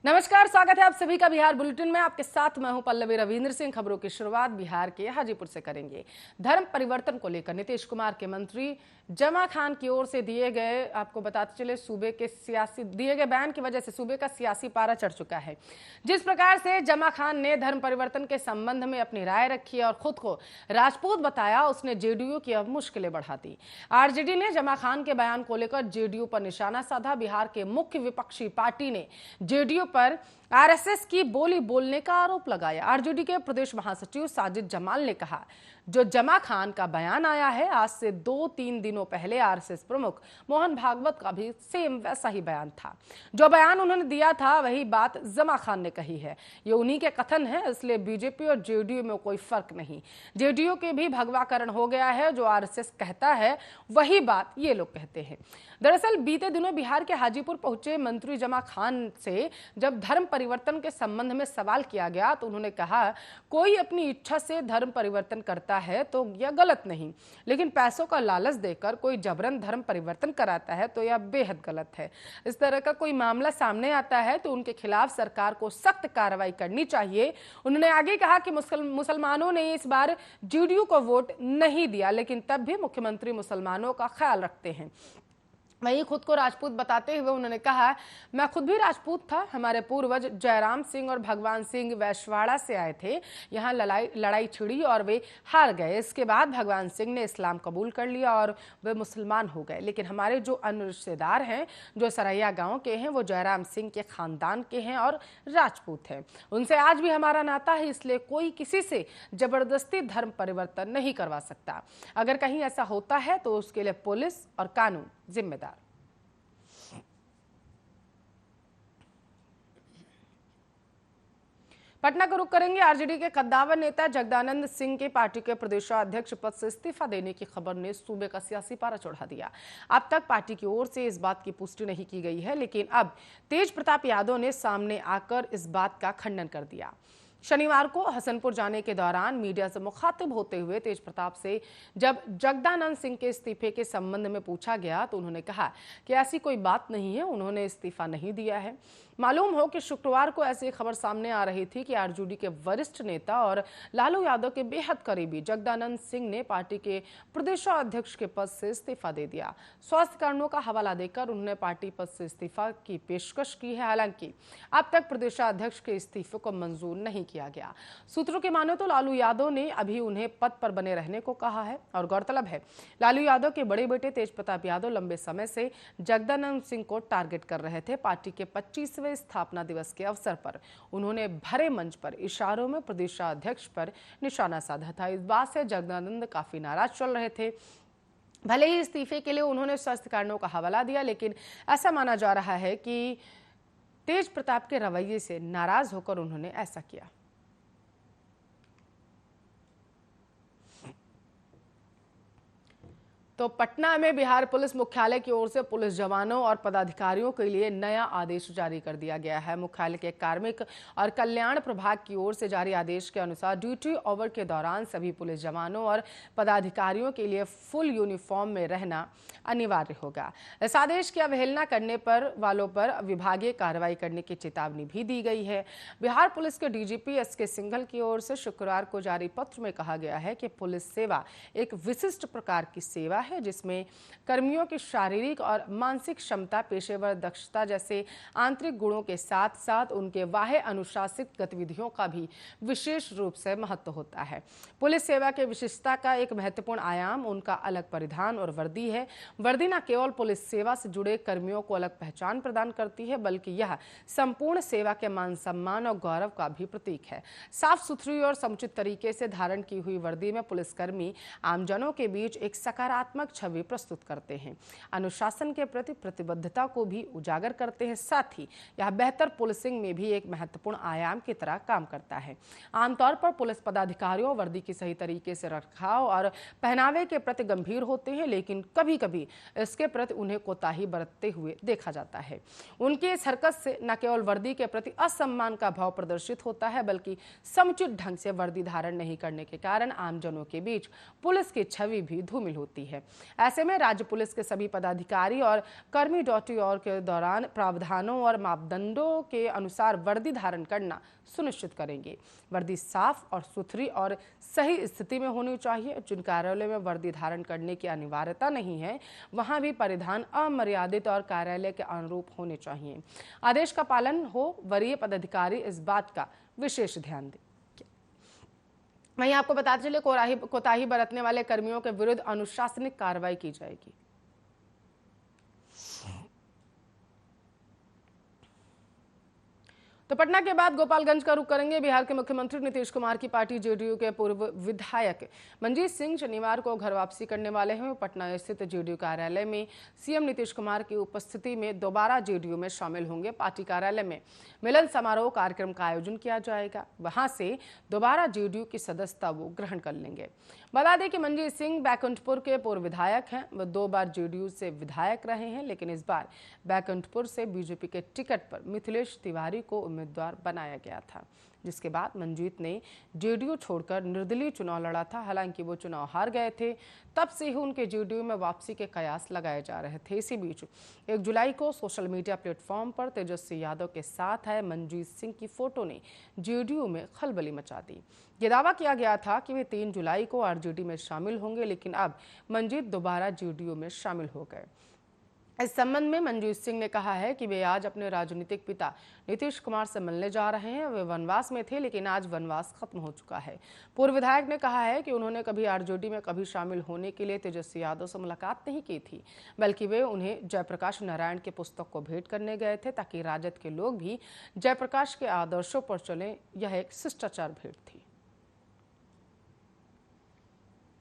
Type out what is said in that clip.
नमस्कार, स्वागत है आप सभी का बिहार बुलेटिन में। आपके साथ मैं हूं पल्लवी रविंद्र सिंह। खबरों की शुरुआत बिहार के हाजीपुर से करेंगे। धर्म परिवर्तन को लेकर नीतीश कुमार के मंत्री जमा खान की ओर से दिए गए, आपको बताते चले, सूबे के दिए गए बयान की वजह से सूबे का सियासी पारा चढ़ चुका है। जिस प्रकार से जमा खान ने धर्म परिवर्तन के संबंध में अपनी राय रखी और खुद को राजपूत बताया, उसने जेडीयू की अब मुश्किलें बढ़ा दी। आरजेडी ने जमा खान के बयान को लेकर जेडीयू पर निशाना साधा। बिहार के मुख्य विपक्षी पार्टी ने जेडीयू पर आरएसएस की बोली बोलने का आरोप लगाया। आरजेडी के प्रदेश महासचिव साजिद जमाल ने कहा, जो जमा खान का बयान आया है, आज से 2-3 दिनों पहले आरएसएस प्रमुख मोहन भागवत का भी सेम वैसा ही बयान था। जो बयान उन्होंने दिया था वही बात जमा खान ने कही है। ये उन्हीं के कथन है, इसलिए बीजेपी और जेडीयू में कोई फर्क नहीं। जेडीयू के भी भगवाकरण हो गया है। जो आरएसएस कहता है वही बात ये लोग कहते हैं। दरअसल बीते दिनों बिहार के हाजीपुर पहुंचे मंत्री जमा खान से जब धर्म परिवर्तन के संबंध में सवाल किया गया तो उन्होंने कहा, कोई अपनी इच्छा से धर्म परिवर्तन करता है तो यह गलत नहीं, लेकिन पैसों का लालच देकर कोई जबरन धर्म परिवर्तन कराता है तो यह बेहद गलत है। इस तरह का कोई मामला सामने आता है तो उनके खिलाफ सरकार को सख्त कार्रवाई करनी चाहिए। उन्होंने आगे कहा कि मुसलमानों ने इस बार जेडीयू को वोट नहीं दिया, लेकिन तब भी मुख्यमंत्री मुसलमानों का ख्याल रखते हैं। वहीं खुद को राजपूत बताते हुए उन्होंने कहा, मैं खुद भी राजपूत था। हमारे पूर्वज जयराम सिंह और भगवान सिंह वैश्वाड़ा से आए थे। यहाँ लड़ाई छिड़ी और वे हार गए। इसके बाद भगवान सिंह ने इस्लाम कबूल कर लिया और वे मुसलमान हो गए। लेकिन हमारे जो अन्य रिश्तेदार हैं जो सरैया गांव के हैं, वो जयराम सिंह के खानदान के हैं और राजपूत हैं। उनसे आज भी हमारा नाता है, इसलिए कोई किसी से जबरदस्ती धर्म परिवर्तन नहीं करवा सकता। अगर कहीं ऐसा होता है तो उसके लिए पुलिस और कानून जिम्मेदार। पटना का रुख करेंगे। आरजेडी के कद्दावर नेता जगदानंद सिंह के पार्टी के प्रदेशाध्यक्ष पद से इस्तीफा देने की खबर ने सूबे का सियासी पारा चढ़ा दिया। अब तक पार्टी की ओर से इस बात की पुष्टि नहीं की गई है, लेकिन अब तेज प्रताप यादव ने सामने आकर इस बात का खंडन कर दिया। शनिवार को हसनपुर जाने के दौरान मीडिया से मुखातिब होते हुए तेज प्रताप से जब जगदानंद सिंह के इस्तीफे के संबंध में पूछा गया तो उन्होंने कहा कि ऐसी कोई बात नहीं है, उन्होंने इस्तीफा नहीं दिया है। मालूम हो कि शुक्रवार को ऐसी खबर सामने आ रही थी कि आरजेडी के वरिष्ठ नेता और लालू यादव के बेहद करीबी जगदानंद सिंह ने पार्टी के प्रदेशाध्यक्ष के पद से इस्तीफा दे दिया। स्वास्थ्य कारणों का हवाला देकर उन्होंने पार्टी पद से इस्तीफा की पेशकश की है। हालांकि अब तक प्रदेशाध्यक्ष के इस्तीफे को मंजूर नहीं किया गया। सूत्रों की माने तो लालू यादव ने अभी उन्हें पद पर बने रहने को कहा है। और गौरतलब है, लालू यादव के बड़े बेटे तेज प्रताप यादव लंबे समय से जगदानंद सिंह को टारगेट कर रहे थे। पार्टी के 25वें स्थापना दिवस के अवसर पर उन्होंने भरे मंच पर इशारों में प्रदेशाध्यक्ष पर निशाना साधा था। इस बात से जगदानंद काफी नाराज चल रहे थे। भले ही इस्तीफे के लिए उन्होंने स्वास्थ्य कारणों का हवाला दिया, लेकिन ऐसा माना जा रहा है कि तेज प्रताप के रवैये से नाराज होकर उन्होंने ऐसा किया। तो पटना में बिहार पुलिस मुख्यालय की ओर से पुलिस जवानों और पदाधिकारियों के लिए नया आदेश जारी कर दिया गया है। मुख्यालय के कार्मिक और कल्याण प्रभाग की ओर से जारी आदेश के अनुसार ड्यूटी ओवर के दौरान सभी पुलिस जवानों और पदाधिकारियों के लिए फुल यूनिफॉर्म में रहना अनिवार्य होगा। इस आदेश की अवहेलना करने पर वालों पर विभागीय कार्रवाई करने की चेतावनी भी दी गई है। बिहार पुलिस के डीजीपी एसके सिंघल की ओर से शुक्रवार को जारी पत्र में कहा गया है कि पुलिस सेवा एक विशिष्ट प्रकार की सेवा है, जिसमें कर्मियों की शारीरिक और मानसिक क्षमता, पेशेवर दक्षता जैसे आंतरिक गुणों के साथ साथ उनके बाह्य अनुशासित गतिविधियों का भी विशेष रूप से महत्व होता है। पुलिस सेवा के विशिष्टता का एक महत्वपूर्ण आयाम उनका अलग परिधान और वर्दी है। वर्दी न केवल पुलिस सेवा से जुड़े कर्मियों को अलग पहचान प्रदान करती है, बल्कि यह संपूर्ण सेवा के मान सम्मान और गौरव का भी प्रतीक है। साफ सुथरी और समुचित तरीके से धारण की हुई वर्दी में पुलिसकर्मी आमजनों के बीच एक सकारात्मक छवि प्रस्तुत करते हैं, अनुशासन के प्रति प्रतिबद्धता को भी उजागर करते हैं। साथ ही यह बेहतर पुलिसिंग में भी एक महत्वपूर्ण आयाम की तरह काम करता है। आमतौर पर पुलिस पदाधिकारियों वर्दी की सही तरीके से रखरखाव और पहनावे के प्रति गंभीर होते हैं, लेकिन कभी कभी इसके प्रति उन्हें कोताही बरतते हुए देखा जाता है। उनकी इस हरकत से न केवल वर्दी के प्रति असम्मान का भाव प्रदर्शित होता है, बल्कि समुचित ढंग से वर्दी धारण नहीं करने के कारण आमजनों के बीच पुलिस की छवि भी धूमिल होती है। ऐसे में राज्य पुलिस के सभी पदाधिकारी और कर्मी ड्यूटी और के दौरान प्रावधानों और मापदंडों के अनुसार वर्दी धारण करना सुनिश्चित करेंगे। वर्दी साफ और सुथरी और सही स्थिति में होनी चाहिए। जिन कार्यालयों में वर्दी धारण करने की अनिवार्यता नहीं है, वहां भी परिधान अमर्यादित और कार्यालय के अनुरूप होने चाहिए। आदेश का पालन हो, वरीय पदाधिकारी इस बात का विशेष ध्यान दें। वहीं आपको बताते चले, कोताही बरतने वाले कर्मियों के विरुद्ध अनुशासनिक कार्रवाई की जाएगी। तो पटना के बाद गोपालगंज का रुख करेंगे। बिहार के मुख्यमंत्री नीतीश कुमार की पार्टी जेडीयू के पूर्व विधायक मंजीत सिंह शनिवार को घर वापसी करने वाले हैं। पटना स्थित जेडीयू कार्यालय में सीएम नीतीश कुमार की उपस्थिति में दोबारा जेडीयू में शामिल होंगे। पार्टी कार्यालय में मिलन समारोह कार्यक्रम का आयोजन किया जाएगा। वहां से दोबारा जेडीयू की सदस्यता वो ग्रहण कर लेंगे। बता दें कि मंजीत सिंह बैकुंठपुर के पूर्व विधायक हैं। वो 2 बार जेडीयू से विधायक रहे हैं, लेकिन इस बार बैकुंठपुर से बीजेपी के टिकट पर मिथिलेश तिवारी को उम्मीदवार बनाया गया था, जिसके बाद मंजीत ने जेडीयू छोड़कर निर्दलीय चुनाव लड़ा था। हालांकि वो चुनाव हार गए थे, तब से ही उनके जेडीयू में वापसी के कयास लगाए जा रहे थे। इसी बीच 1 जुलाई को सोशल मीडिया प्लेटफॉर्म पर तेजस्वी यादव के साथ आए मंजीत सिंह की फोटो ने जेडीयू में खलबली मचा दी। ये दावा किया गया था कि वे 3 जुलाई को आरजेडी में शामिल होंगे, लेकिन अब मंजीत दोबारा जेडीयू में शामिल हो गए। इस संबंध में मंजीत सिंह ने कहा है कि वे आज अपने राजनीतिक पिता नीतीश कुमार से मिलने जा रहे हैं। वे वनवास में थे, लेकिन आज वनवास खत्म हो चुका है। पूर्व विधायक ने कहा है कि उन्होंने कभी आरजेडी में कभी शामिल होने के लिए तेजस्वी यादव से मुलाकात नहीं की थी, बल्कि वे उन्हें जयप्रकाश नारायण के पुस्तक को भेंट करने गए थे, ताकि राजद के लोग भी जयप्रकाश के आदर्शों पर चलें। यह एक शिष्टाचार भेंट थी।